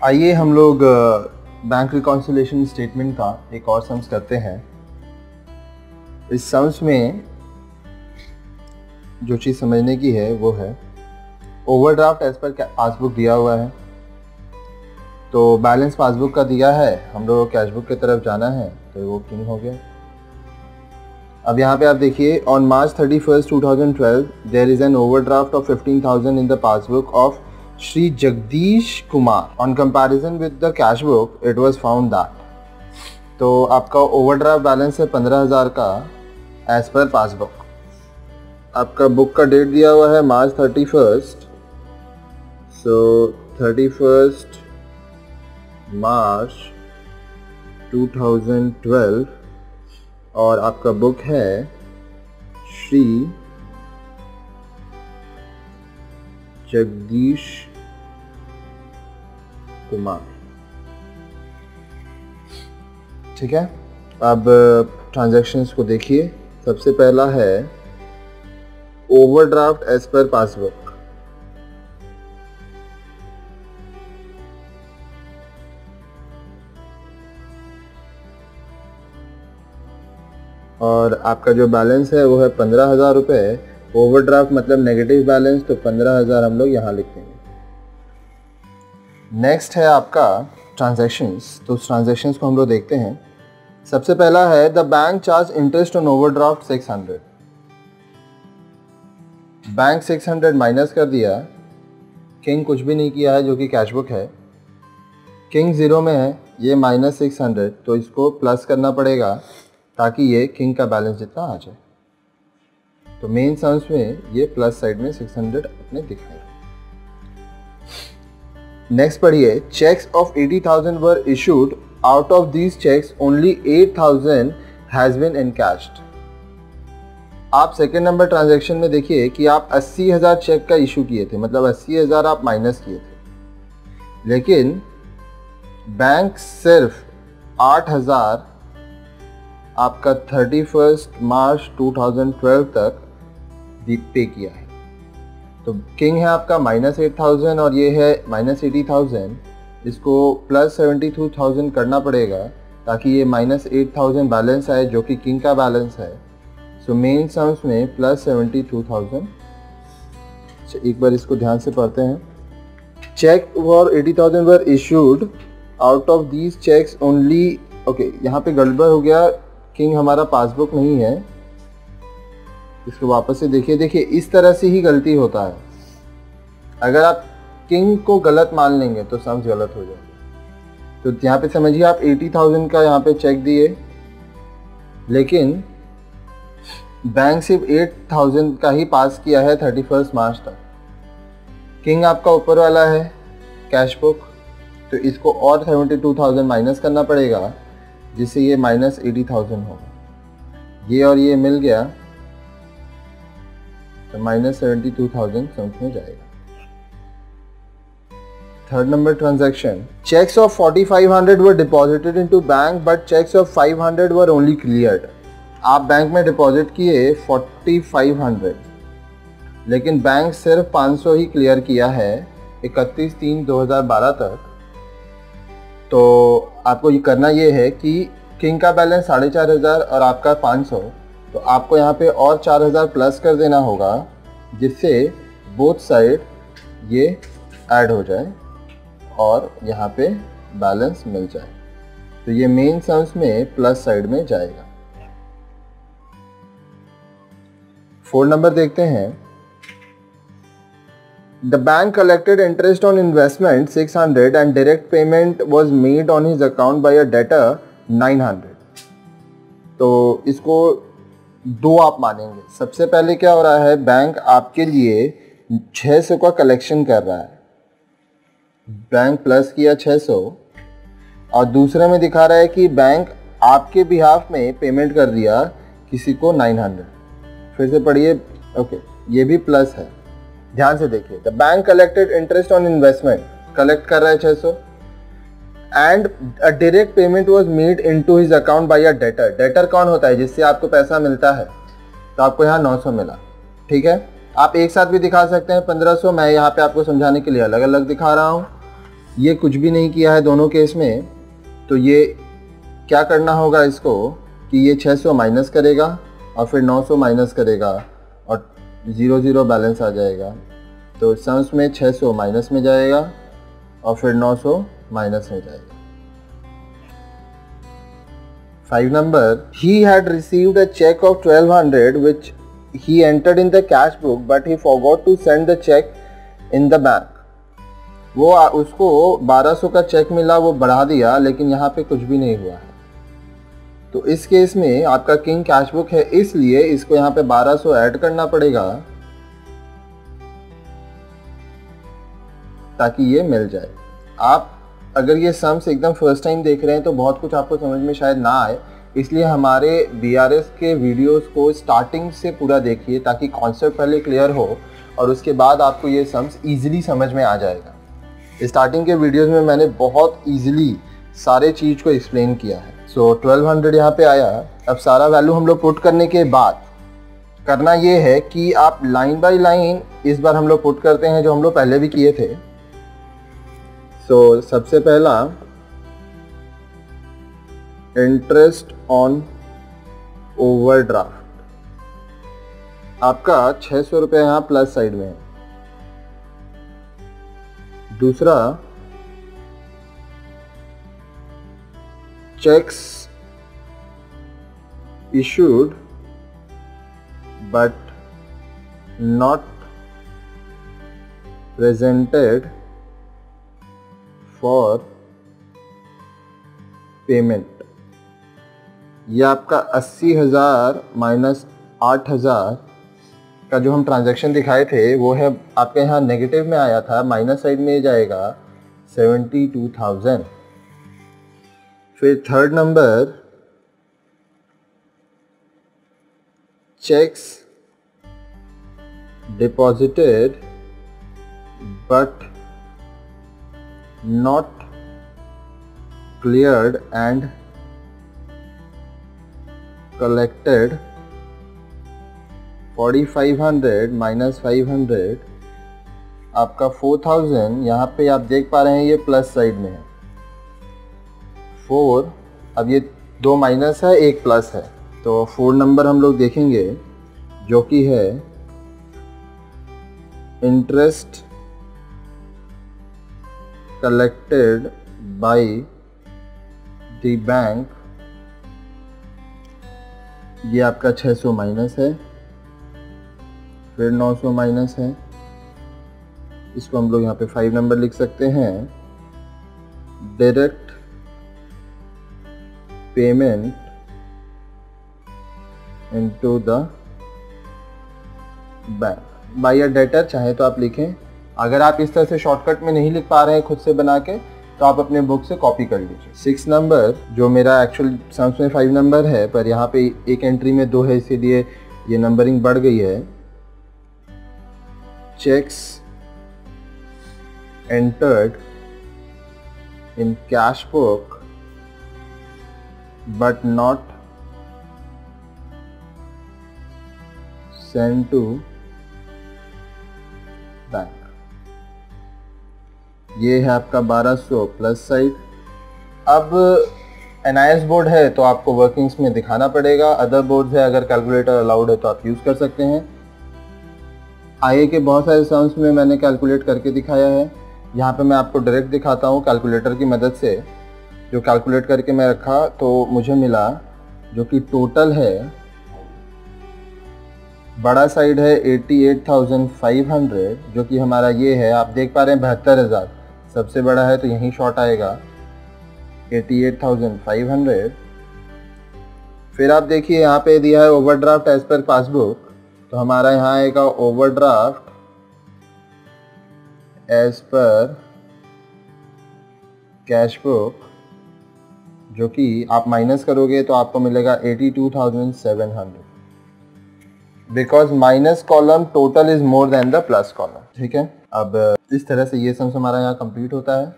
आइए हम लोग बैंक रिकॉन्सिलेशन स्टेटमेंट का एक और सम्स करते हैं। इस सम्स में जो चीज़ समझने की है वो है ओवरड्राफ्ट एज पर पासबुक दिया हुआ है, तो बैलेंस पासबुक का दिया है, हम लोग कैश बुक की तरफ जाना है तो वो किंग हो गया। अब यहाँ पे आप देखिए, on March 31, 2012 there is an overdraft of 15,000 in the passbook of Shri Jagdish Kumar. On comparison with the cash book it was found that, तो आपका ओवरड्राफ्ट बैलेंस है 15,000 का एज पर पासबुक। आपका बुक का डेट दिया हुआ है March 31, सो 31 March 2012 और आपका बुक है श्री जगदीश कुमार। ठीक है, अब ट्रांजैक्शंस को देखिए। सबसे पहला है ओवरड्राफ्ट एज पर पासबुक। और आपका जो बैलेंस है वो है 15,000 रुपये। ओवरड्राफ्ट मतलब नेगेटिव बैलेंस, तो 15,000 हम लोग यहाँ लिख देंगे। नेक्स्ट है आपका ट्रांजैक्शंस, तो ट्रांजैक्शंस को हम लोग देखते हैं। सबसे पहला है the bank charge interest on overdraft 600। Bank 600 minus कर दिया, किंग कुछ भी नहीं किया है जो कि कैश बुक है, किंग ज़ीरो में है, ये -600, तो इसको प्लस करना पड़ेगा ताकि ये किंग का बैलेंस जितना आ जाए। तो मेन सम्स में ये प्लस साइड में 600 अपने दिखाएगा। नेक्स्ट पढ़िए, cheques of 80,000 were issued, out of these cheques only 8,000 has been encashed. आप सेकेंड नंबर ट्रांजैक्शन में देखिए कि आप 80,000 चेक का इशू किए थे, मतलब 80,000 आप माइनस किए थे, लेकिन बैंक सिर्फ 8,000 आपका 31 मार्च 2012 तक पे किया है। तो किंग है आपका -8,000 और ये है -80,000, इसको +72,000 करना पड़ेगा ताकि ये -8,000 बैलेंस आए जो कि किंग का बैलेंस है। सो मेन सम्स में +72,000। एक बार इसको ध्यान से पढ़ते हैं। Cheque for 80,000 were issued, out of these cheques only, okay यहाँ पे गड़बड़ हो गया, किंग हमारा पासबुक नहीं है, इसको वापस से देखिए। इस तरह से ही गलती होता है, अगर आप किंग को गलत मान लेंगे तो सम्स गलत हो जाएगा। तो यहाँ पे समझिए, आप 80,000 का यहाँ पे चेक दिए, लेकिन बैंक सिर्फ 8,000 का ही पास किया है 31 मार्च तक। किंग आपका ऊपर वाला है कैश बुक, तो इसको और 72,000 माइनस करना पड़ेगा, जिससे ये -80,000 होगा। ये और ये मिल गया तो -72,000 सम्स में जाएगा। Third number transaction, cheques of 4,500 were deposited into bank but cheques of 500 were only cleared. आप बैंक में डिपॉजिट किए 4,500, लेकिन बैंक सिर्फ 500 ही क्लियर किया है 31/3/2012 तक। तो आपको ये करना ये है कि किंग का बैलेंस 4,500 और आपका 500, तो आपको यहाँ पे और 4,000 प्लस कर देना होगा, जिससे बोथ साइड ये ऐड हो जाए और यहाँ पे बैलेंस मिल जाए। तो ये मेन सम्स में प्लस साइड में जाएगा। 4 नंबर देखते हैं। The bank collected interest on investment 600 and direct payment was made on his account by a debtor 900। तो इसको दो आप मानेंगे। सबसे पहले क्या हो रहा है, बैंक आपके लिए 600 का कलेक्शन कर रहा है, बैंक प्लस किया 600, और दूसरे में दिखा रहा है कि बैंक आपके बिहाफ में पेमेंट कर दिया किसी को 900। फिर से पढ़िए, ओके ये भी प्लस है, ध्यान से देखिए। The bank collected interest on investment, collect कर रहा है 600, and a direct payment was made into his account by a debtor. Debtor कौन होता है, जिससे आपको पैसा मिलता है, तो आपको यहाँ 900 मिला। ठीक है, आप एक साथ भी दिखा सकते हैं 1500, मैं यहाँ पे आपको समझाने के लिए अलग अलग दिखा रहा हूँ। ये कुछ भी नहीं किया है दोनों केस में, तो ये क्या करना होगा इसको कि ये 600 माइनस करेगा और फिर 900 माइनस करेगा और 0 0 बैलेंस आ जाएगा। तो सम्स में 600 माइनस में जाएगा और फिर 900 माइनस में जाएगा। 5 number, he had received a check of 1200 which he entered in the cash book but he forgot to send the check in the bank. वो उसको 1200 का चेक मिला, वो बढ़ा दिया, लेकिन यहाँ पे कुछ भी नहीं हुआ है। तो इस केस में आपका किंग कैश बुक है, इसलिए इसको यहाँ पे 1200 ऐड करना पड़ेगा ताकि ये मिल जाए। आप अगर ये सम्स एकदम फर्स्ट टाइम देख रहे हैं तो बहुत कुछ आपको समझ में शायद ना आए, इसलिए हमारे BRS के वीडियोस को स्टार्टिंग से पूरा देखिए ताकि कॉन्सेप्ट पहले क्लियर हो और उसके बाद आपको ये सम्स इजीली समझ में आ जाएगा। स्टार्टिंग के वीडियोस में मैंने बहुत इजीली सारे चीज़ को एक्सप्लेन किया है। सो 1200 यहाँ पे आया। अब सारा वैल्यू हम लोग पुट करने के बाद करना ये है कि आप लाइन बाय लाइन इस बार हम लोग पुट करते हैं जो हम लोग पहले भी किए थे। सो सबसे पहला इंटरेस्ट ऑन ओवरड्राफ्ट, आपका 600 रुपये यहाँ प्लस साइड में है। दूसरा cheques issued but not presented for payment, ये आपका 80,000 माइनस 8,000 का जो हम ट्रांजैक्शन दिखाए थे वो है आपके यहाँ नेगेटिव में आया था, माइनस साइड में जाएगा 72,000। फिर third number checks deposited but not cleared and collected 4,500 minus 500, आपका 4,000। यहाँ पे आप देख पा रहे हैं ये प्लस साइड में है 4, अब ये 2 माइनस है 1 प्लस है, तो 4 नंबर हम लोग देखेंगे जो कि है interest collected by the bank, ये आपका 600 माइनस है, फिर 900 माइनस है, इसको हम लोग यहाँ पे 5 नंबर लिख सकते हैं। Direct payment into the bank by a debtor, चाहे तो आप लिखें। अगर आप इस तरह से शॉर्टकट में नहीं लिख पा रहे हैं खुद से बना के, तो आप अपने बुक से कॉपी कर लीजिए। 6 नंबर जो मेरा एक्चुअल सम्स में 5 नंबर है, पर यहाँ पे एक एंट्री में 2 है, इसीलिए ये नंबरिंग बढ़ गई है। Cheques entered in cash book but not send to bank, ये है आपका 1200 प्लस साइड। अब NIS बोर्ड है तो आपको वर्किंग्स में दिखाना पड़ेगा, अदर बोर्ड है अगर कैलकुलेटर अलाउड है तो आप यूज़ कर सकते हैं। IA के बहुत सारे सम्स में मैंने कैलकुलेट करके दिखाया है, यहाँ पे मैं आपको डायरेक्ट दिखाता हूँ कैलकुलेटर की मदद से। जो कैलकुलेट करके मैं रखा तो मुझे मिला जो कि टोटल है, बड़ा साइड है 88,500 जो कि हमारा ये है, आप देख पा रहे हैं 72,000 सबसे बड़ा है तो यहीं शॉर्ट आएगा 88,500। फिर आप देखिए यहाँ पे दिया है ओवरड्राफ्ट एज पर पासबुक, तो हमारा यहाँ आएगा overdraft as per cash book, जो कि आप माइनस करोगे तो आपको मिलेगा 82,700, because minus column total is more than the plus column. ठीक है, अब इस तरह से ये सम्स हमारा यहाँ कंप्लीट होता है।